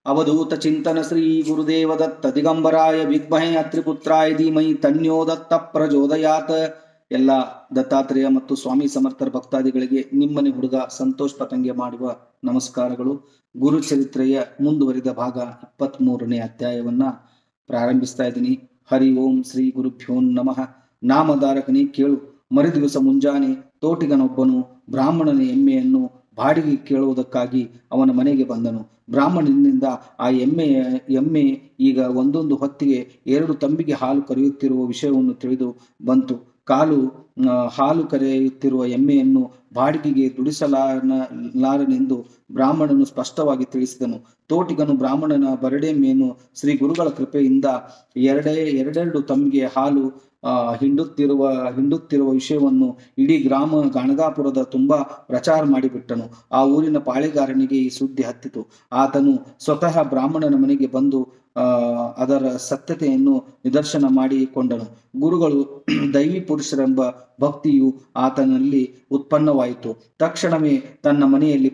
ಅವಧೂತ ಚಿಂತನ ಶ್ರೀ ಗುರುದೇವ ದತ್ತ ದಿಗಂಬರಾಯ ವಿದ್ಮಹೇ ಅತ್ರಿಪುತ್ರಾಯ ಧೀಮಹಿ ತನ್ಯೋ ದತ್ತ ಪ್ರಚೋದಯಾತ್. ಎಲ್ಲ ದತ್ತಾತ್ರೇಯ ಮತ್ತು ಸ್ವಾಮಿ ಸಮರ್ಥರ ಭಕ್ತಾದಿಗಳಿಗೆ ನಿಮ್ಮನೆ ಹುಡುಗ ಸಂತೋಷ್ ಪತಂಗೆ ಮಾಡುವ ನಮಸ್ಕಾರಗಳು. ಗುರುಚರಿತ್ರೆಯ ಮುಂದುವರಿದ ಭಾಗ 23ನೇ ಅಧ್ಯಾಯವನ್ನ ಪ್ರಾರಂಭಿಸ್ತಾ ಇದ್ದೀನಿ. ಹರಿ ಓಂ ಶ್ರೀ ಗುರುಭ್ಯೋ ನಮಃ. ನಾಮಧಾರಕನೇ ಕೇಳು. ಮರುದಿವಸ ಮುಂಜಾನೆ ತೋಟಿಗನೊಬ್ಬನು ಬ್ರಾಹ್ಮಣನ ಎಮ್ಮೆಯನ್ನು ಬಾಡಿಗೆ ಕೇಳುವುದಕ್ಕಾಗಿ ಅವನ ಮನೆಗೆ ಬಂದನು. ಬ್ರಾಹ್ಮಣನಿಂದ ಆ ಎಮ್ಮೆ ಈಗ ಒಂದೊಂದು ಹೊತ್ತಿಗೆ 2 ತಂಬಿಗೆ ಹಾಲು ಕರೆಯುತ್ತಿರುವ ವಿಷಯವನ್ನು ತಿಳಿದು ಬಂತು. ಹಾಲು ಕರೆಯುತ್ತಿರುವ ಎಮ್ಮೆಯನ್ನು ಬಾಡಿಗೆಗೆ ದುಡಿಸಲಾರನೆಂದು ಬ್ರಾಹ್ಮಣನು ಸ್ಪಷ್ಟವಾಗಿ ತಿಳಿಸಿದನು. ತೋಟಿಗನು ಬ್ರಾಹ್ಮಣನ ಬರಡೆಮ್ಮೆಯನ್ನು ಶ್ರೀ ಗುರುಗಳ ಕೃಪೆಯಿಂದ ಎರಡೆರಡು ತಂಬಿಗೆ ಹಾಲು ಹಿಂಡುತ್ತಿರುವ ವಿಷಯವನ್ನು ಇಡೀ ಗ್ರಾಮ ಗಾಣಗಾಪುರದ ತುಂಬಾ ಪ್ರಚಾರ ಮಾಡಿಬಿಟ್ಟನು. ಆ ಊರಿನ ಪಾಳೆಗಾರನಿಗೆ ಈ ಸುದ್ದಿ ಹತ್ತಿತು. ಆತನು ಸ್ವತಃ ಬ್ರಾಹ್ಮಣನ ಮನೆಗೆ ಬಂದು ಅದರ ಸತ್ಯತೆಯನ್ನು ನಿದರ್ಶನ ಮಾಡಿಕೊಂಡನು. ಗುರುಗಳು ದೈವಿ ಪುರುಷರೆಂಬ ಭಕ್ತಿಯು ಆತನಲ್ಲಿ ಉತ್ಪನ್ನವಾಯಿತು. ತಕ್ಷಣವೇ ತನ್ನ ಮನೆಯಲ್ಲಿ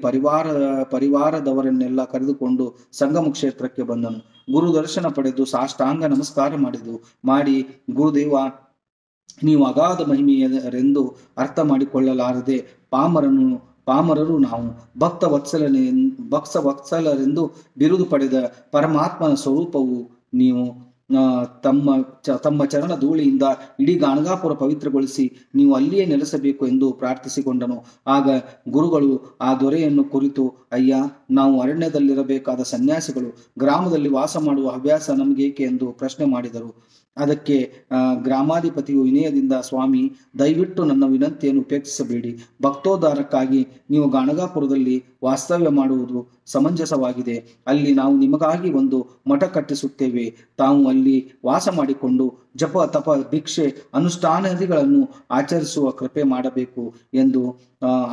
ಪರಿವಾರದವರನ್ನೆಲ್ಲ ಕರೆದುಕೊಂಡು ಸಂಗಮ ಕ್ಷೇತ್ರಕ್ಕೆ ಬಂದನು. ಗುರು ದರ್ಶನ ಪಡೆದು ಸಾಷ್ಟಾಂಗ ನಮಸ್ಕಾರ ಮಾಡಿ, ಗುರುದೇವ, ನೀವು ಅಗಾಧ ಮಹಿಮೆಯರೆಂದು ಅರ್ಥ ಮಾಡಿಕೊಳ್ಳಲಾರದೆ ಪಾಮರರು ನಾವು ಭಕ್ತವತ್ಸಲರೆಂದು ಬಿರುದು ಪಡೆದ ಪರಮಾತ್ಮನ ಸ್ವರೂಪವು ನೀವು. ತಮ್ಮ ಚರಣ ಧೂಳಿಯಿಂದ ಇಡೀ ಗಾಣಗಾಪುರ ಪವಿತ್ರಗೊಳಿಸಿ ನೀವು ಅಲ್ಲಿಯೇ ನೆಲೆಸಬೇಕು ಎಂದು ಪ್ರಾರ್ಥಿಸಿಕೊಂಡನು. ಆಗ ಗುರುಗಳು ಆ ದೊರೆಯನ್ನು ಕುರಿತು, ಅಯ್ಯ, ನಾವು ಅರಣ್ಯದಲ್ಲಿರಬೇಕಾದ ಸನ್ಯಾಸಿಗಳು, ಗ್ರಾಮದಲ್ಲಿ ವಾಸ ಮಾಡುವ ಹವ್ಯಾಸ ನಮಗೇಕೆ ಎಂದು ಪ್ರಶ್ನೆ ಮಾಡಿದರು. ಅದಕ್ಕೆ ಗ್ರಾಮಾಧಿಪತಿಯು ವಿನಯದಿಂದ, ಸ್ವಾಮಿ, ದಯವಿಟ್ಟು ನನ್ನ ವಿನಂತಿಯನ್ನು ಉಪೇಕ್ಷಿಸಬೇಡಿ. ಭಕ್ತೋದ್ಧಾರಕ್ಕಾಗಿ ನೀವು ಗಾಣಗಾಪುರದಲ್ಲಿ ವಾಸ್ತವ್ಯ ಮಾಡುವುದು ಸಮಂಜಸವಾಗಿದೆ. ಅಲ್ಲಿ ನಾವು ನಿಮಗಾಗಿ ಒಂದು ಮಠ ಕಟ್ಟಿಸುತ್ತೇವೆ. ತಾವು ಅಲ್ಲಿ ವಾಸ ಮಾಡಿಕೊಂಡು ಜಪ, ತಪ, ಭಿಕ್ಷೆ, ಅನುಷ್ಠಾನಾದಿಗಳನ್ನು ಆಚರಿಸುವ ಕೃಪೆ ಮಾಡಬೇಕು ಎಂದು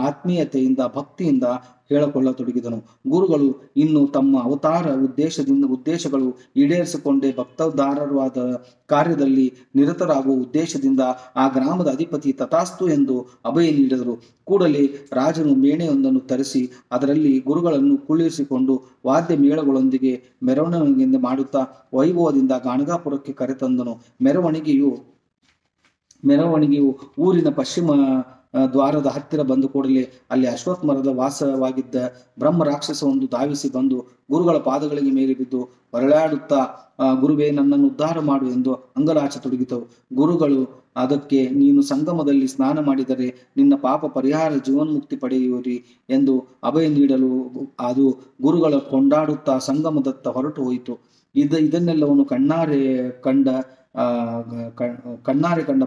ಆತ್ಮೀಯತೆಯಿಂದ ಭಕ್ತಿಯಿಂದ ಹೇಳಿಕೊಳ್ಳತೊಡಗಿದನು. ಗುರುಗಳು ಇನ್ನು ತಮ್ಮ ಅವತಾರ ಉದ್ದೇಶಗಳು ಈಡೇರಿಸಿಕೊಂಡೇ ಭಕ್ತೋದ್ಧಾರವಾದ ಕಾರ್ಯದಲ್ಲಿ ನಿರತರಾಗುವ ಉದ್ದೇಶದಿಂದ ಆ ಗ್ರಾಮದ ಅಧಿಪತಿ ತಥಾಸ್ತು ಎಂದು ಅಭಯ ನೀಡಿದರು. ಕೂಡಲೇ ರಾಜನು ಮೇಣೆಯೊಂದನ್ನು ತರಿಸಿ ಅದರಲ್ಲಿ ಗುರುಗಳನ್ನು ಕುಳ್ಳಿರಿಸಿಕೊಂಡು ವಾದ್ಯ ಮೇಳಗಳೊಂದಿಗೆ ಮೆರವಣಿಗೆ ಮಾಡುತ್ತಾ ವೈಭವದಿಂದ ಗಾಣಗಾಪುರಕ್ಕೆ ಕರೆತಂದನು. ಮೆರವಣಿಗೆಯು ಊರಿನ ಪಶ್ಚಿಮ ದ್ವಾರದ ಹತ್ತಿರ ಬಂದು ಕೂಡಲೇ ಅಲ್ಲಿ ಅಶ್ವತ್ಥ ಮರದ ವಾಸವಾಗಿದ್ದ ಬ್ರಹ್ಮ ರಾಕ್ಷಸವೊಂದು ಧಾವಿಸಿ ಬಂದು ಗುರುಗಳ ಪಾದಗಳಿಗೆ ಮೇಲೆ ಬಿದ್ದು ಹೊರಳಾಡುತ್ತಾ, ಗುರುವೇ, ನನ್ನನ್ನು ಉದ್ಧಾರ ಮಾಡು ಎಂದು ಅಂಗಲಾಚತೊಡಗಿದವು. ಗುರುಗಳು ಅದಕ್ಕೆ, ನೀನು ಸಂಗಮದಲ್ಲಿ ಸ್ನಾನ ಮಾಡಿದರೆ ನಿನ್ನ ಪಾಪ ಪರಿಹಾರ, ಜೀವನ್ಮುಕ್ತಿ ಪಡೆಯುವಿರಿ ಎಂದು ಅಭಯ ನೀಡಲು ಅದು ಗುರುಗಳ ಕೊಂಡಾಡುತ್ತಾ ಸಂಗಮದತ್ತ ಹೊರಟು ಹೋಯಿತು. ಇದನ್ನೆಲ್ಲವನ್ನು ಕಣ್ಣಾರೆ ಕಂಡ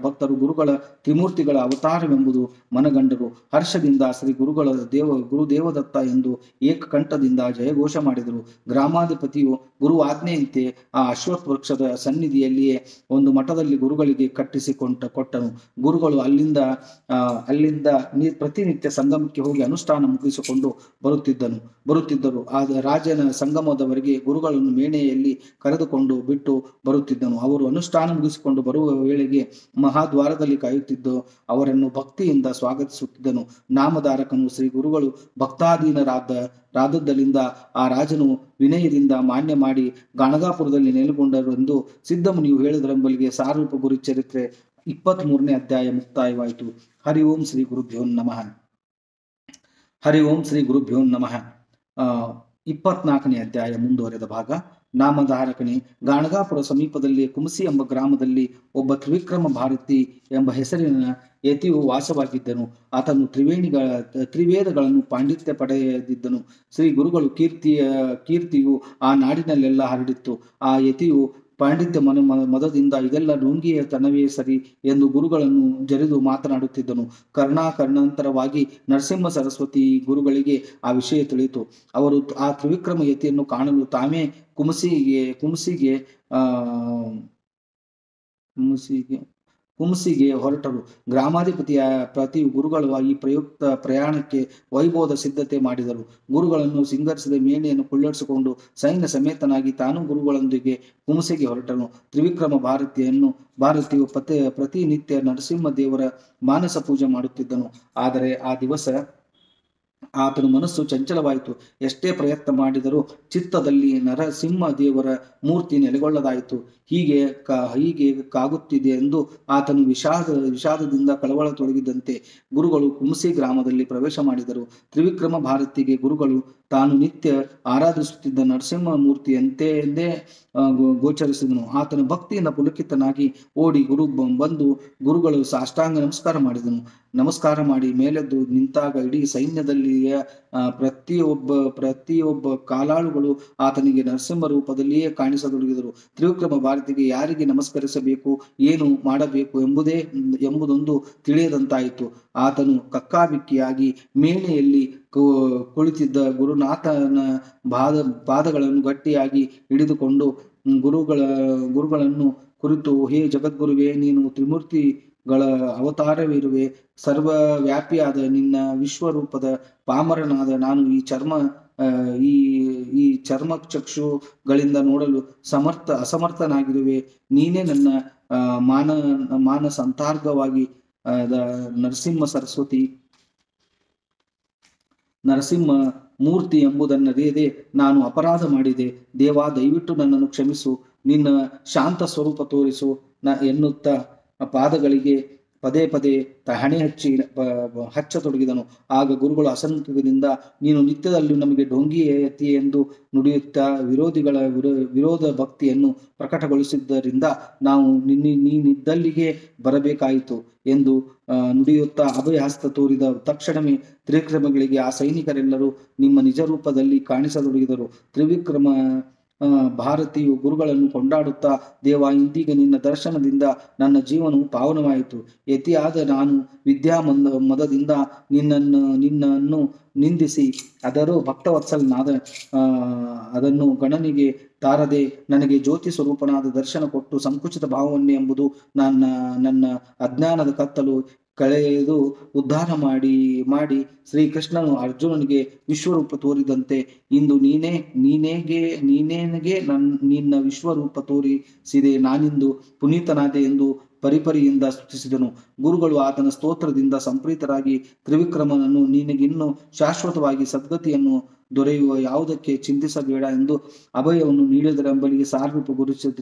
ಭಕ್ತರು ಗುರುಗಳ ತ್ರಿಮೂರ್ತಿಗಳ ಅವತಾರವೆಂಬುದು ಮನಗಂಡರು. ಹರ್ಷದಿಂದ ಶ್ರೀ ಗುರುದೇವದತ್ತ ಎಂದು ಏಕಕಂಠದಿಂದ ಜಯಘೋಷ ಮಾಡಿದರು. ಗ್ರಾಮಾಧಿಪತಿಯು ಗುರು ಆಜ್ಞೆಯಂತೆ ಆ ಅಶ್ವತ್ಥ ವೃಕ್ಷದ ಸನ್ನಿಧಿಯಲ್ಲಿಯೇ ಒಂದು ಮಠದಲ್ಲಿ ಗುರುಗಳಿಗೆ ಕೊಟ್ಟನು. ಗುರುಗಳು ಅಲ್ಲಿಂದ ಪ್ರತಿನಿತ್ಯ ಸಂಗಮಕ್ಕೆ ಹೋಗಿ ಅನುಷ್ಠಾನ ಮುಗಿಸಿಕೊಂಡು ಬರುತ್ತಿದ್ದರು. ಆದ ರಾಜನ ಸಂಗಮದವರೆಗೆ ಗುರುಗಳನ್ನು ಮೇಣೆಯಲ್ಲಿ ಕರೆದುಕೊಂಡು ಬಿಟ್ಟು ಬರುತ್ತಿದ್ದನು. ಅವರು ಅನುಷ್ಠಾನ ಮುಗಿಸಿಕೊಂಡು ಬರುವ ವೇಳೆಗೆ ಮಹಾದ್ವಾರದಲ್ಲಿ ಕಾಯುತ್ತಿದ್ದು ಅವರನ್ನು ಭಕ್ತಿಯಿಂದ ಸ್ವಾಗತಿಸುತ್ತಿದ್ದನು. ನಾಮಧಾರಕನು ಶ್ರೀ ಗುರುಗಳು ಭಕ್ತಾಧೀನರಾದದ್ದರಿಂದ ಆ ರಾಜನು ವಿನಯದಿಂದ ಮಾನ್ಯ ಮಾಡಿ ಗಾಣಗಾಪುರದಲ್ಲಿ ನೆಲೆಗೊಂಡರು ಎಂದು ಸಿದ್ಧಮುನಿಯು ಹೇಳಿದರೆಂಬಲಿಗೆ ಸಾರೂಪ ಗುರು ಚರಿತ್ರೆ 23ನೇ ಅಧ್ಯಾಯ ಮುಕ್ತಾಯವಾಯಿತು. ಹರಿ ಓಂ ಶ್ರೀ ಗುರುಭ್ಯೋ ನಮಃ. ಹರಿ ಓಂ ಶ್ರೀ ಗುರುಭ್ಯೋ ನಮಃ. 24ನೇ ಅಧ್ಯಾಯ ಮುಂದುವರೆದ ಭಾಗ. ನಾಮಧಾರಕನೇ, ಗಾಣಗಾಪುರ ಸಮೀಪದಲ್ಲಿ ಕುಮಸಿ ಎಂಬ ಗ್ರಾಮದಲ್ಲಿ ಒಬ್ಬ ತ್ರಿವಿಕ್ರಮ ಭಾರತಿ ಎಂಬ ಹೆಸರಿನ ಯತಿಯು ವಾಸವಾಗಿದ್ದನು. ಆತನು ತ್ರಿವೇದಗಳನ್ನು ಪಾಂಡಿತ್ಯ ಪಡೆದಿದ್ದನು. ಶ್ರೀ ಗುರುಗಳು ಕೀರ್ತಿಯು ಆ ನಾಡಿನಲ್ಲೆಲ್ಲ ಹರಡಿತ್ತು. ಆ ಯತಿಯು ಪಾಂಡಿತ್ಯ ಮದದಿಂದ ಇದೆಲ್ಲ ನುಂಗಿಯ ತನವೇ ಸರಿ ಎಂದು ಗುರುಗಳನ್ನು ಜರಿದು ಮಾತನಾಡುತ್ತಿದ್ದನು. ಕರ್ಣಾಂತರವಾಗಿ ನರಸಿಂಹ ಸರಸ್ವತಿ ಗುರುಗಳಿಗೆ ಆ ವಿಷಯ ತಿಳಿಯಿತು. ಅವರು ಆ ತ್ರಿವಿಕ್ರಮ ಯತಿಯನ್ನು ಕಾಣಲು ತಾವೇ ಕುಮಸಿಗೆ ಹೊರಟರು. ಗ್ರಾಮಾಧಿಪತಿಯ ಪ್ರತಿ ಗುರುಗಳು ಈ ಪ್ರಯುಕ್ತ ಪ್ರಯಾಣಕ್ಕೆ ವೈಭವದ ಸಿದ್ಧತೆ ಮಾಡಿದರು. ಗುರುಗಳನ್ನು ಸಿಂಗರಿಸಿದ ಮೇಣೆಯನ್ನು ಕುಳ್ಳರಿಸಿಕೊಂಡು ಸೈನ್ಯ ಸಮೇತನಾಗಿ ತಾನು ಗುರುಗಳೊಂದಿಗೆ ಕುಮಸಿಗೆ ಹೊರಟನು. ತ್ರಿವಿಕ್ರಮ ಭಾರತಿಯು ಪ್ರತಿನಿತ್ಯ ನರಸಿಂಹ ದೇವರ ಮಾನಸ ಪೂಜೆ ಮಾಡುತ್ತಿದ್ದನು. ಆದರೆ ಆ ದಿವಸ ಆತನ ಮನಸ್ಸು ಚಂಚಲವಾಯಿತು. ಎಷ್ಟೇ ಪ್ರಯತ್ನ ಮಾಡಿದರೂ ಚಿತ್ತದಲ್ಲಿ ನರಸಿಂಹ ದೇವರ ಮೂರ್ತಿ ನೆಲೆಗೊಳ್ಳದಾಯಿತು. ಹೀಗೆ ಕಾಗುತ್ತಿದೆ ಎಂದು ಆತನು ವಿಷಾದದಿಂದ ಕಳವಳತೊಡಗಿದಂತೆ ಗುರುಗಳು ಕುಂಸಿ ಗ್ರಾಮದಲ್ಲಿ ಪ್ರವೇಶ ಮಾಡಿದರು. ತ್ರಿವಿಕ್ರಮ ಭಾರತಿಗೆ ಗುರುಗಳು ತಾನು ನಿತ್ಯ ಆರಾಧಿಸುತ್ತಿದ್ದ ನರಸಿಂಹ ಮೂರ್ತಿಯಂತೆಯೇ ಗೋಚರಿಸಿದನು. ಆತನ ಭಕ್ತಿಯಿಂದ ಪುಲಕಿತನಾಗಿ ಓಡಿ ಬಂದು ಗುರುಗಳು ಸಾಷ್ಟಾಂಗ ನಮಸ್ಕಾರ ಮಾಡಿ ಮೇಲೆದ್ದು ನಿಂತಾಗ ಇಡೀ ಸೈನ್ಯದಲ್ಲಿಯ ಪ್ರತಿಯೊಬ್ಬ ಕಾಲಾಳುಗಳು ಆತನಿಗೆ ನರಸಿಂಹ ರೂಪದಲ್ಲಿಯೇ ಕಾಣಿಸತೊಡಗಿದರು. ತ್ರಿವಿಕ್ರಮ ಭಾರತಿಗೆ ಯಾರಿಗೆ ನಮಸ್ಕರಿಸಬೇಕು, ಏನು ಮಾಡಬೇಕು ಎಂಬುದೊಂದು ತಿಳಿಯದಂತಾಯಿತು. ಆತನು ಕಕ್ಕಾಬಿಕ್ಕಿಯಾಗಿ ಮೇಣೆಯಲ್ಲಿ ಕುಳಿತಿದ್ದ ಗುರುನಾಥನ ಪಾದಗಳನ್ನು ಗಟ್ಟಿಯಾಗಿ ಹಿಡಿದುಕೊಂಡು ಗುರುಗಳನ್ನು ಕುರಿತು, ಹೇ ಜಗದ್ಗುರುವೇ, ನೀನು ತ್ರಿಮೂರ್ತಿಗಳ ಅವತಾರವಿರುವೆ. ಸರ್ವವ್ಯಾಪಿಯಾದ ನಿನ್ನ ವಿಶ್ವರೂಪದ ಪಾಮರನಾದ ನಾನು ಈ ಚರ್ಮಚಕ್ಷುಗಳಿಂದ ನೋಡಲು ಅಸಮರ್ಥನಾಗಿರುವೆ. ನೀನೇ ನನ್ನ ಮಾನಸಂತಾರ್ಗವಾಗಿ ನರಸಿಂಹ ಮೂರ್ತಿ ಎಂಬುದನ್ನರಿಯದೆ ನಾನು ಅಪರಾಧ ಮಾಡಿದೆ. ದೇವ, ದಯವಿಟ್ಟು ನನ್ನನ್ನು ಕ್ಷಮಿಸು, ನಿನ್ನ ಶಾಂತ ಸ್ವರೂಪ ತೋರಿಸು ಎನ್ನುತ್ತಾ ಪಾದಗಳಿಗೆ ಪದೇ ಪದೇ ಹಣೆ ಹಚ್ಚತೊಡಗಿದನು. ಆಗ ಗುರುಗಳು ಅಸಂತೋಷದಿಂದ, ನೀನು ನಿತ್ಯದಲ್ಲಿ ನಮಗೆ ಡೊಂಗಿಯತಿ ಎಂದು ನುಡಿಯುತ್ತಾ ವಿರೋಧ ಭಕ್ತಿಯನ್ನು ಪ್ರಕಟಗೊಳಿಸಿದ್ದರಿಂದ ನಾವು ನೀನಿದ್ದಲ್ಲಿಗೆ ಬರಬೇಕಾಯಿತು ಎಂದು ನುಡಿಯುತ್ತಾ ಅಭಯಹಸ್ತ ತೋರಿದ ತಕ್ಷಣವೇ ತ್ರಿವಿಕ್ರಮಗಳಿಗೆ ಆ ಸೈನಿಕರೆಲ್ಲರೂ ನಿಮ್ಮ ನಿಜ ರೂಪದಲ್ಲಿ ಕಾಣಿಸತೊಡಗಿದರು. ತ್ರಿವಿಕ್ರಮ ಭಾರತಿಯು ಗುರುಗಳನ್ನು ಕೊಂಡಾಡುತ್ತಾ, ದೇವ, ಇಂದೀಗ ನಿನ್ನ ದರ್ಶನದಿಂದ ನನ್ನ ಜೀವನವು ಪಾವನವಾಯಿತು. ಯತಿಯಾದ ನಾನು ಮದದಿಂದ ನಿನ್ನನ್ನು ನಿಂದಿಸಿ ಅದರ ಭಕ್ತವತ್ಸಲನಾದ ಅದನ್ನು ಗಣನಿಗೆ ತಾರದೆ ನನಗೆ ಜ್ಯೋತಿ ಸ್ವರೂಪನಾದ ದರ್ಶನ ಕೊಟ್ಟು ಸಂಕುಚಿತ ಭಾವವನ್ನೇ ಎಂಬುದು ನನ್ನ ಅಜ್ಞಾನದ ಕತ್ತಲು ಕಳೆದು ಉದ್ಧಾರ ಮಾಡಿ ಶ್ರೀಕೃಷ್ಣನು ಅರ್ಜುನನಿಗೆ ವಿಶ್ವರೂಪ ತೋರಿದಂತೆ ಇಂದು ನೀನೇಗೆ ನಿನ್ನ ವಿಶ್ವರೂಪ ತೋರಿಸಿದೆ. ನಾನಿಂದು ಪುನೀತನಾದೆ ಎಂದು ಪರಿಪರಿಯಿಂದ ಸ್ತುತಿಸಿದನು. ಗುರುಗಳು ಆತನ ಸ್ತೋತ್ರದಿಂದ ಸಂಪ್ರೀತರಾಗಿ ತ್ರಿವಿಕ್ರಮನನ್ನು ನಿನಗಿನ್ನೂ ಶಾಶ್ವತವಾಗಿ ಸದ್ಗತಿಯನ್ನು ದೊರೆಯುವ ಯಾವುದಕ್ಕೆ ಚಿಂತಿಸಬೇಡ ಎಂದು ಅಭಯವನ್ನು ನೀಡಿದರೆಂಬಲಿಗೆ ಸಾರೂಪ ಗುರು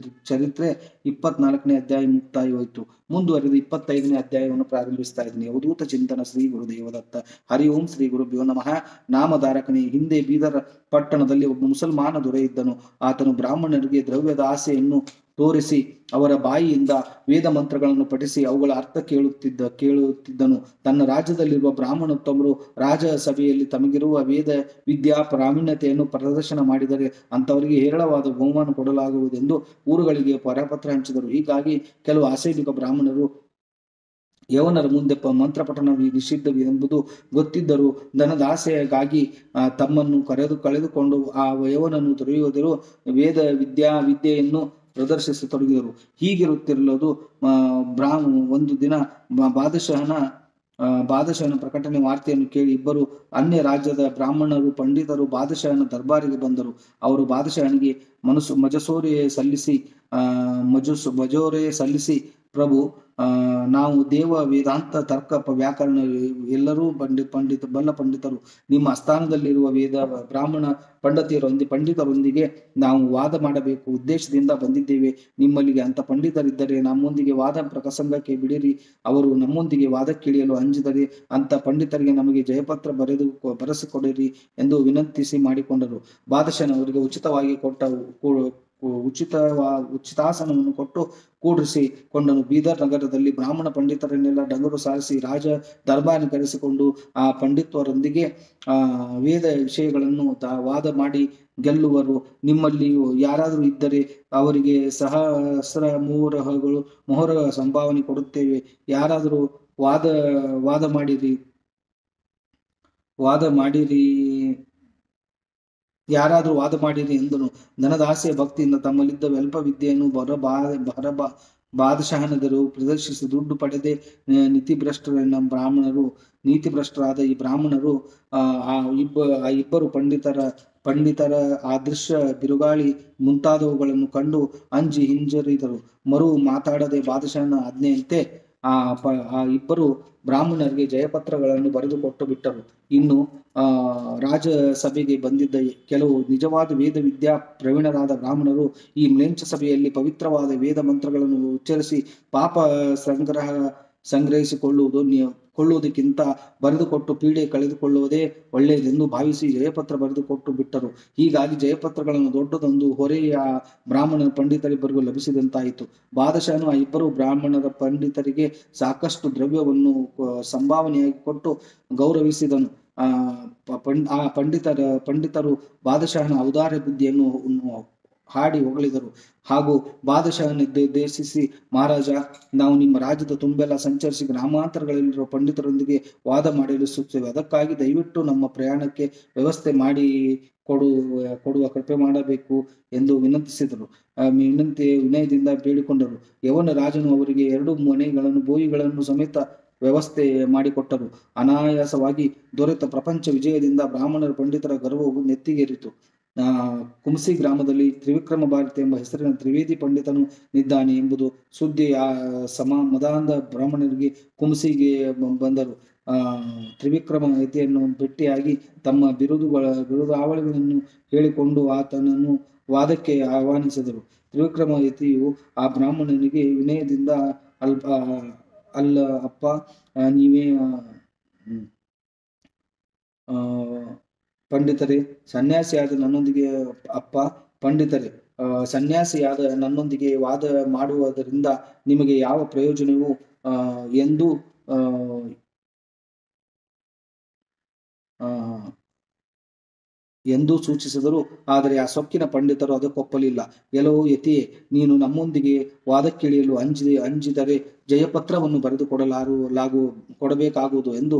ಚರಿತ್ರೆ 24ನೇ ಅಧ್ಯಾಯ ಮುಕ್ತಾಯವಾಯಿತು. ಮುಂದುವರೆದು 25ನೇ ಅಧ್ಯಾಯವನ್ನು ಪ್ರಾರಂಭಿಸ್ತಾ ಇದ್ದೀನಿ. ಅವಧೂತ ಚಿಂತನ ಶ್ರೀ ಗುರುದೇವದತ್ತ. ಹರಿ ಓಂ ಶ್ರೀ ಗುರುಭ್ಯೋ ನಮಃ. ನಾಮಧಾರಕನೇ. ಹಿಂದೆ ಬೀದರ್ ಪಟ್ಟಣದಲ್ಲಿ ಒಬ್ಬ ಮುಸಲ್ಮಾನ ದೊರೆ ಇದ್ದನು. ಆತನು ಬ್ರಾಹ್ಮಣರಿಗೆ ದ್ರವ್ಯದ ಆಸೆಯನ್ನು ತೋರಿಸಿ ಅವರ ಬಾಯಿಯಿಂದ ವೇದ ಮಂತ್ರಗಳನ್ನು ಪಠಿಸಿ ಅವುಗಳ ಅರ್ಥ ಕೇಳುತ್ತಿದ್ದನು. ತನ್ನ ರಾಜ್ಯದಲ್ಲಿರುವ ಬ್ರಾಹ್ಮಣೋತ್ತಮರು ರಾಜಸಭೆಯಲ್ಲಿ ತಮಗಿರುವ ವೇದ ವಿದ್ಯಾ ಪ್ರಾವೀಣ್ಯತೆಯನ್ನು ಪ್ರದರ್ಶನ ಮಾಡಿದರೆ ಅಂತವರಿಗೆ ಹೇರಳವಾದ ಬಹುಮಾನ ಕೊಡಲಾಗುವುದೆಂದು ಊರುಗಳಿಗೆ ಪರಪತ್ರ ಹಂಚಿದರು. ಹೀಗಾಗಿ ಕೆಲವು ಅಸೈನಿಕ ಬ್ರಾಹ್ಮಣರು ಯವನರ ಮುಂದೆ ಮಂತ್ರಪಠನ ನಿಷಿದ್ಧವೆಂಬುದು ಗೊತ್ತಿದ್ದರೂ ಧನದಾಸೆಗಾಗಿ ತಮ್ಮನ್ನು ಕಳೆದುಕೊಂಡು ಆ ಯವನನ್ನು ದೊರೆಯುವುದರು ವಿದ್ಯೆಯನ್ನು ಪ್ರದರ್ಶಿಸತೊಡಗಿದರು. ಹೀಗಿರುತ್ತಿರಲು ಒಂದು ದಿನ ಬಾದಶಹನ ಪ್ರಕಟಣೆ ವಾರ್ತೆಯನ್ನು ಕೇಳಿ ಇಬ್ಬರು ಅನ್ಯ ರಾಜ್ಯದ ಬ್ರಾಹ್ಮಣರು ಪಂಡಿತರು ಬಾದಶಹನ ದರ್ಬಾರಿಗೆ ಬಂದರು. ಅವರು ಬಾದಶಹನಿಗೆ ಮಜಸೋರೆ ಸಲ್ಲಿಸಿ, ಪ್ರಭು, ನಾವು ದೇವ ವೇದಾಂತ ತರ್ಕ ವ್ಯಾಕರಣ ಎಲ್ಲರೂ ಬಲ್ಲ ಪಂಡಿತರು. ನಿಮ್ಮ ಆಸ್ಥಾನದಲ್ಲಿರುವ ವೇದ ಬ್ರಾಹ್ಮಣ ಪಂಡಿತರೊಂದಿಗೆ ನಾವು ವಾದ ಮಾಡಬೇಕು ಉದ್ದೇಶದಿಂದ ಬಂದಿದ್ದೇವೆ. ನಿಮ್ಮಲ್ಲಿಗೆ ಅಂತ ಪಂಡಿತರಿದ್ದರೆ ನಮ್ಮೊಂದಿಗೆ ವಾದ ಪ್ರಸಂಗಕ್ಕೆ ಬಿಡಿರಿ. ಅವರು ನಮ್ಮೊಂದಿಗೆ ವಾದಕ್ಕಿಳಿಯಲು ಅಂಜಿದರೆ ಅಂತ ಪಂಡಿತರಿಗೆ ನಮಗೆ ಜಯಪತ್ರ ಬರೆಸಿಕೊಡಿರಿ ಎಂದು ವಿನಂತಿಸಿ ಮಾಡಿಕೊಂಡರು. ಬಾದಶಹನವರಿಗೆ ಉಚಿತಾಸನವನ್ನು ಕೊಟ್ಟು ಕೂಡಿಸಿಕೊಂಡನು. ಬೀದರ್ ನಗರದಲ್ಲಿ ಬ್ರಾಹ್ಮಣ ಪಂಡಿತರನ್ನೆಲ್ಲ ಡಂಗರು ಸಾರಿಸಿ ರಾಜ ದರ್ಬಾರಿಗೆ ಕರೆಸಿಕೊಂಡು ಆ ಪಂಡಿತರೊಂದಿಗೆ ವೇದ ವಿಷಯಗಳನ್ನು ವಾದ ಮಾಡಿ ಗೆಲ್ಲುವರು. ನಿಮ್ಮಲ್ಲಿಯೂ ಯಾರಾದರೂ ಇದ್ದರೆ ಅವರಿಗೆ ಸಹಸ್ರ ಮೊಹರ ಸಂಭಾವನೆ ಕೊಡುತ್ತೇವೆ. ಯಾರಾದರೂ ವಾದ ಮಾಡಿರಿ ಎಂದನು. ಧನದಾಸೆಯ ಭಕ್ತಿಯಿಂದ ತಮ್ಮಲ್ಲಿದ್ದ ಅಲ್ಪ ವಿದ್ಯೆಯನ್ನು ಬಾದಶಹನದರು ಪ್ರದರ್ಶಿಸಿ ದುಡ್ಡು ಪಡೆದೇ ನೀತಿಭ್ರಷ್ಟರಾದ ಈ ಬ್ರಾಹ್ಮಣರು ಆ ಇಬ್ಬರು ಪಂಡಿತರ ಅದೃಶ್ಯ ಬಿರುಗಾಳಿ ಮುಂತಾದವುಗಳನ್ನು ಕಂಡು ಅಂಜಿ ಹಿಂಜರಿದರು. ಮಾತಾಡದೆ ಬಾದಶಹನ ಆಜ್ಞೆಯಂತೆ ಆ ಇಬ್ಬರು ಬ್ರಾಹ್ಮಣರಿಗೆ ಜಯಪತ್ರಗಳನ್ನು ಬರೆದುಕೊಟ್ಟು ಬಿಟ್ಟರು. ಇನ್ನು ರಾಜಸಭೆಗೆ ಬಂದಿದ್ದ ಕೆಲವು ನಿಜವಾದ ವೇದ ವಿದ್ಯಾ ಪ್ರವೀಣರಾದ ಬ್ರಾಹ್ಮಣರು ಈ ಮ್ಲೇಚ್ಛ ಸಭೆಯಲ್ಲಿ ಪವಿತ್ರವಾದ ವೇದ ಮಂತ್ರಗಳನ್ನು ಉಚ್ಚರಿಸಿ ಪಾಪ ಸಂಗ್ರಹಿಸಿಕೊಳ್ಳುವುದಕ್ಕಿಂತ ಬರೆದುಕೊಟ್ಟು ಪೀಡೆ ಕಳೆದುಕೊಳ್ಳುವುದೇ ಒಳ್ಳೆಯದೆಂದು ಭಾವಿಸಿ ಜಯಪತ್ರ ಬರೆದುಕೊಟ್ಟು ಬಿಟ್ಟರು. ಹೀಗಾಗಿ ಜಯಪತ್ರಗಳನ್ನು ದೊಡ್ಡದೊಂದು ಹೊರೆಯ ಬ್ರಾಹ್ಮಣ ಪಂಡಿತರಿಬ್ಬರಿಗೂ ಲಭಿಸಿದಂತಾಯಿತು. ಬಾದಶಾಹನು ಆ ಇಬ್ಬರು ಬ್ರಾಹ್ಮಣರ ಪಂಡಿತರಿಗೆ ಸಾಕಷ್ಟು ದ್ರವ್ಯವನ್ನು ಸಂಭಾವನೆಯಾಗಿ ಕೊಟ್ಟು ಗೌರವಿಸಿದನು. ಆ ಪಂಡಿತರು ಬಾದಶಾಹನ ಔದಾರ್ಯ ಬುದ್ಧಿಯನ್ನು ಹಾಡಿ ಹೊಗಳಿದರು. ಹಾಗೂ ಬಾದಶಾಹನುದ್ದೇಶಿಸಿ, ಮಹಾರಾಜ, ನಾವು ನಿಮ್ಮ ರಾಜ್ಯದ ತುಂಬೆಲ್ಲ ಸಂಚರಿಸಿ ಗ್ರಾಮಾಂತರಗಳಲ್ಲಿರುವ ಪಂಡಿತರೊಂದಿಗೆ ವಾದ ಮಾಡಲಿಸುತ್ತೇವೆ. ಅದಕ್ಕಾಗಿ ದಯವಿಟ್ಟು ನಮ್ಮ ಪ್ರಯಾಣಕ್ಕೆ ವ್ಯವಸ್ಥೆ ಮಾಡಿ ಕೊಡುವ ಕೃಪೆ ಮಾಡಬೇಕು ಎಂದು ವಿನಂತಿಸಿದರು. ವಿನಯದಿಂದ ಬೇಡಿಕೊಂಡರು. ಯವನ ರಾಜನು ಅವರಿಗೆ 2 ಮನೆಗಳನ್ನು ಬೋಯಿಗಳನ್ನು ಸಮೇತ ವ್ಯವಸ್ಥೆ ಮಾಡಿಕೊಟ್ಟರು. ಅನಾಯಾಸವಾಗಿ ದೊರೆತ ಪ್ರಪಂಚ ವಿಜಯದಿಂದ ಬ್ರಾಹ್ಮಣರ ಪಂಡಿತರ ಗರ್ವವು ನೆತ್ತಿಗೇರಿತು. ಕುಂಸಿ ಗ್ರಾಮದಲ್ಲಿ ತ್ರಿವಿಕ್ರಮ ಭಾರತಿ ಎಂಬ ಹೆಸರಿನ ತ್ರಿವೇದಿ ಪಂಡಿತನು ನಿದ್ದಾನೆ ಎಂಬುದು ಸುದ್ದಿ ಮದಾಂಧ ಬ್ರಾಹ್ಮಣರಿಗೆ ಕುಂಸಿಗೆ ಬಂದರು. ತ್ರಿವಿಕ್ರಮ ಯತಿಯನ್ನು ಭೇಟಿಯಾಗಿ ತಮ್ಮ ಬಿರುದಾವಳಿಗಳನ್ನು ಹೇಳಿಕೊಂಡು ಆತನನ್ನು ವಾದಕ್ಕೆ ಆಹ್ವಾನಿಸಿದರು. ತ್ರಿವಿಕ್ರಮ ಯತಿಯು ಆ ಬ್ರಾಹ್ಮಣನಿಗೆ ವಿನಯದಿಂದ, ಅಲ್ಲ ಅಪ್ಪ, ನೀವೇ ಪಂಡಿತರೇ, ಸನ್ಯಾಸಿಯಾದ ನನ್ನೊಂದಿಗೆ ವಾದ ಮಾಡುವುದರಿಂದ ನಿಮಗೆ ಯಾವ ಪ್ರಯೋಜನವೂ ಎಂದು ಸೂಚಿಸಿದರು. ಆದರೆ ಆ ಸೊಕ್ಕಿನ ಪಂಡಿತರು ಅದಕ್ಕೊಪ್ಪಲಿಲ್ಲ. ಎಲ್ಲೋ ಯತಿಯೇ, ನೀನು ನಮ್ಮೊಂದಿಗೆ ವಾದಕ್ಕಿಳಿಯಲು ಅಂಜಿದರೆ ಜಯಪತ್ರವನ್ನು ಬರೆದು ಕೊಡಬೇಕಾಗುವುದು ಎಂದು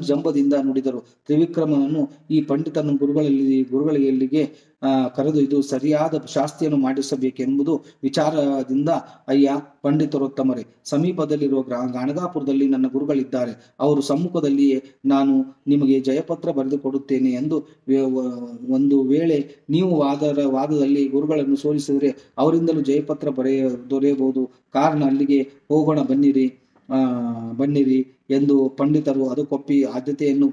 ಜಂಬದಿಂದ ನುಡಿದರು. ತ್ರಿವಿಕ್ರಮನನ್ನು ಈ ಪಂಡಿತನ ಗುರುಗಳಿಗೆಲ್ಲಿಗೆ ಕರೆದು ಇದು ಸರಿಯಾದ ಶಾಸ್ತಿಯನ್ನು ಮಾಡಿಸಬೇಕೆಂಬುದು ವಿಚಾರದಿಂದ, ಅಯ್ಯ ಪಂಡಿತರೋತ್ತಮರೇ, ಸಮೀಪದಲ್ಲಿರುವ ಗಾಣಗಾಪುರದಲ್ಲಿ ನನ್ನ ಗುರುಗಳಿದ್ದಾರೆ. ಅವರು ಸಮ್ಮುಖದಲ್ಲಿಯೇ ನಾನು ನಿಮಗೆ ಜಯಪತ್ರ ಬರೆದು ಕೊಡುತ್ತೇನೆ ಎಂದು ಒಂದು ವೇಳೆ ನೀವು ವಾದದಲ್ಲಿ ಗುರುಗಳನ್ನು ಸೋಲಿಸಿದರೆ ಅವರಿಂದಲೂ ಜಯಪತ್ರ ದೊರೆಯಬಹುದು. ಕಾರಣ ಅಲ್ಲಿಗೆ ಹೋಗೋಣ, ಬನ್ನಿರಿ ಎಂದು ಪಂಡಿತರು ಅದಕ್ಕೊಪ್ಪಿ ಆದ್ಯತೆಯನ್ನು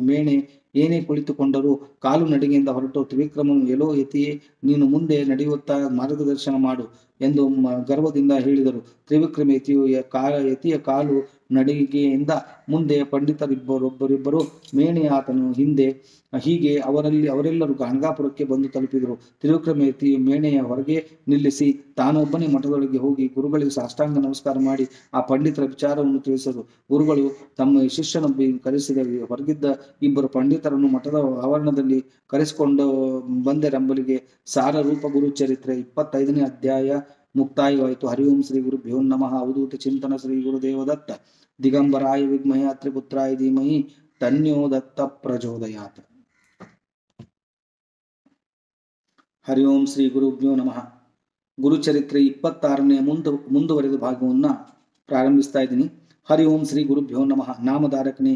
ಮೇಣೆ ಏನೇ ಕುಳಿತುಕೊಂಡರೂ ಕಾಲು ನಡಿಗೆಯಿಂದ ಹೊರಟು ತ್ರಿವಿಕ್ರಮನು, ಎಲ್ಲೋ ಯತಿಯೇ, ನೀನು ಮುಂದೆ ನಡೆಯುತ್ತಾ ಮಾರ್ಗದರ್ಶನ ಮಾಡು ಎಂದು ಗರ್ವದಿಂದ ಹೇಳಿದರು. ತ್ರಿವಿಕ್ರಮ ಯತಿಯ ಕಾಲು ನಡಿಗೆಯಿಂದ ಮುಂದೆ, ಪಂಡಿತರಿಬ್ಬರು ಮೇಣೆ ಆತನು ಹಿಂದೆ. ಹೀಗೆ ಅವರೆಲ್ಲರೂ ಗಾಣಗಾಪುರಕ್ಕೆ ಬಂದು ತಲುಪಿದರು. ತ್ರಿವಿಕ್ರಮ ಯತಿ ಮೇಣೆಯ ಹೊರಗೆ ನಿಲ್ಲಿಸಿ ತಾನೊಬ್ಬನೇ ಮಠದೊಳಗೆ ಹೋಗಿ ಗುರುಗಳಿಗೆ ಸಾಷ್ಟಾಂಗ ನಮಸ್ಕಾರ ಮಾಡಿ ಆ ಪಂಡಿತರ ವಿಚಾರವನ್ನು ತಿಳಿಸಿದರು. ಗುರುಗಳು ತಮ್ಮ ಶಿಷ್ಯನೊಬ್ಬ ಕರೆಸಿದ ಹೊರಗಿದ್ದ ಇಬ್ಬರು ಪಂಡಿತರನ್ನು ಮಠದ ಆವರಣದಲ್ಲಿ ಕರೆಸಿಕೊಂಡು ಬಂದರೆಂಬಲಿಗೆ ಸಾರರೂಪ ಗುರುಚರಿತ್ರೆ 25ನೇ ಅಧ್ಯಾಯ ಮುಕ್ತಾಯವಾಯಿತು. ಹರಿ ಓಂ ಶ್ರೀ ಗುರುಭ್ಯೋ ನಮಃ. ಅವಧೂತ ಚಿಂತನ ಶ್ರೀ ಗುರುದೇವದತ್ತ. ದಿಗಂಬರಾಯ ವಿದ್ಮಹೇ ಅತ್ರಿಪುತ್ರಾಯ ಧೀಮಹಿ ತನ್ಯೋ ದತ್ತ ಪ್ರಚೋದಯಾತ್. ಹರಿ ಓಂ ಶ್ರೀ ಗುರುಭ್ಯೋ ನಮಃ. ಗುರುಚರಿತ್ರೆ 26ನೇ ಮುಂದುವರೆದ ಭಾಗವನ್ನ ಪ್ರಾರಂಭಿಸ್ತಾ ಇದ್ದೀನಿ. ಹರಿ ಓಂ ಶ್ರೀ ಗುರುಭ್ಯೋ ನಮಃ. ನಾಮಧಾರಕನೇ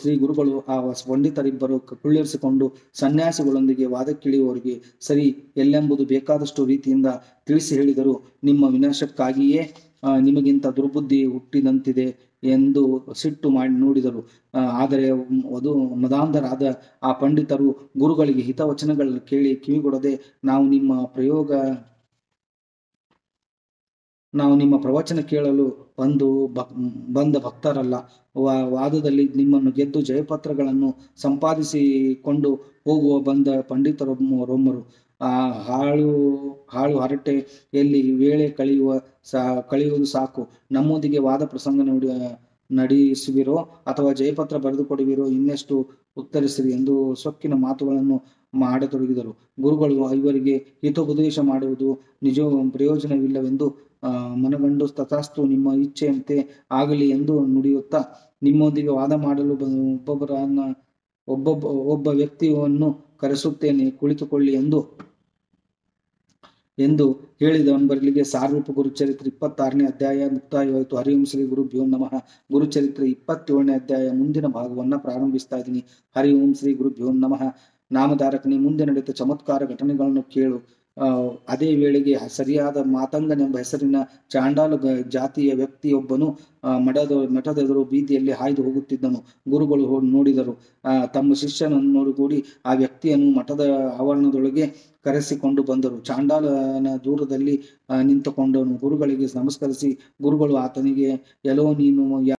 ಶ್ರೀ ಗುರುಗಳು ಆ ಪಂಡಿತರಿಬ್ಬರು ಕುಳ್ಳಿರಿಸಿಕೊಂಡು ಸನ್ಯಾಸಿಗಳೊಂದಿಗೆ ವಾದಕ್ಕಿಳಿಯುವವರಿಗೆ ಸರಿ ಎಲ್ಲೆಂಬುದು ಬೇಕಾದಷ್ಟು ರೀತಿಯಿಂದ ತಿಳಿಸಿ ಹೇಳಿದರು. ನಿಮ್ಮ ವಿನಾಶಕ್ಕಾಗಿಯೇ ನಿಮಗಿಂತ ದುರ್ಬುದ್ಧಿ ಹುಟ್ಟಿದಂತಿದೆ ಎಂದು ಸಿಟ್ಟು ಮಾಡಿ ನೋಡಿದರು. ಆದರೆ ಮದಾಂಧರಾದ ಆ ಪಂಡಿತರು ಗುರುಗಳಿಗೆ ಹಿತವಚನಗಳನ್ನು ಕೇಳಿ ಕಿವಿಗೊಡದೆ, ನಾವು ನಿಮ್ಮ ಪ್ರವಚನ ಕೇಳಲು ಬಂದ ಭಕ್ತರಲ್ಲ. ವಾದದಲ್ಲಿ ನಿಮ್ಮನ್ನು ಗೆದ್ದು ಜಯಪತ್ರಗಳನ್ನು ಸಂಪಾದಿಸಿಕೊಂಡು ಹೋಗುವ ಬಂದ ಪಂಡಿತರೊಮ್ಮರು. ಹಾಳು ಹರಟೆಯಲ್ಲಿ ವೇಳೆ ಕಳೆಯುವುದು ಸಾಕು. ನಮ್ಮೊಂದಿಗೆ ವಾದ ಪ್ರಸಂಗ ನಡೆಸುವಿರೋ ಅಥವಾ ಜಯಪತ್ರ ಬರೆದು ಕೊಡುವಿರೋ, ಇನ್ನೆಷ್ಟು ಉತ್ತರಿಸಿರಿ ಎಂದು ಸೊಕ್ಕಿನ ಮಾತುಗಳನ್ನು ಮಾಡತೊಡಗಿದರು. ಗುರುಗಳು ಇವರಿಗೆ ಹಿತೋಪದೇಶ ಮಾಡುವುದು ನಿಜ ಪ್ರಯೋಜನವಿಲ್ಲವೆಂದು ಮನಗಂಡು, ತಥಾಸ್ತು, ನಿಮ್ಮ ಇಚ್ಛೆಯಂತೆ ಆಗಲಿ ಎಂದು ನುಡಿಯುತ್ತಾ, ನಿಮ್ಮೊಂದಿಗೆ ವಾದ ಮಾಡಲು ಒಬ್ಬ ವ್ಯಕ್ತಿಯನ್ನು ಕರೆಸುತ್ತೇನೆ, ಕುಳಿತುಕೊಳ್ಳಿ ಎಂದು ಹೇಳಿದವನಿಗೆ ಸಾರರೂಪ ಗುರುಚರಿತ್ರೆ 26ನೇ ಅಧ್ಯಾಯ ಮುಕ್ತಾಯವಾಯಿತು. ಹರಿ ಓಂ ಶ್ರೀ ಗುರುಭ್ಯೋ ನಮಃ. ಗುರುಚರಿತ್ರೆ 27ನೇ ಅಧ್ಯಾಯ ಮುಂದಿನ ಭಾಗವನ್ನ ಪ್ರಾರಂಭಿಸ್ತಾ ಇದ್ದೀನಿ. ಹರಿ ಓಂ ಶ್ರೀ ಗುರುಭ್ಯೋ ನಮಃ. ನಾಮಧಾರಕನೇ, ಮುಂದೆ ನಡೆದ ಚಮತ್ಕಾರ ಘಟನೆಗಳನ್ನು ಕೇಳು. ಅದೇ ವೇಳೆಗೆ ಸರಿಯಾದ ಮಾತಂಗನೆಂಬ ಹೆಸರಿನ ಚಾಂಡಾಲ ಜಾತಿಯ ವ್ಯಕ್ತಿಯೊಬ್ಬನು ಮಠದೆದುರು ಬೀದಿಯಲ್ಲಿ ಹಾಯ್ದು ಹೋಗುತ್ತಿದ್ದನು. ಗುರುಗಳು ನೋಡಿದರು. ತಮ್ಮ ಶಿಷ್ಯನನ್ನೊಡಗೂಡಿ ಆ ವ್ಯಕ್ತಿಯನ್ನು ಮಠದ ಆವರಣದೊಳಗೆ ಕರೆಸಿಕೊಂಡು ಬಂದರು. ಚಾಂಡಾಲನ ದೂರದಲ್ಲಿ ನಿಂತುಕೊಂಡನು. ಗುರುಗಳಿಗೆ ನಮಸ್ಕರಿಸಿ ಗುರುಗಳು ಆತನಿಗೆ, ಎಲೋ ನೀನು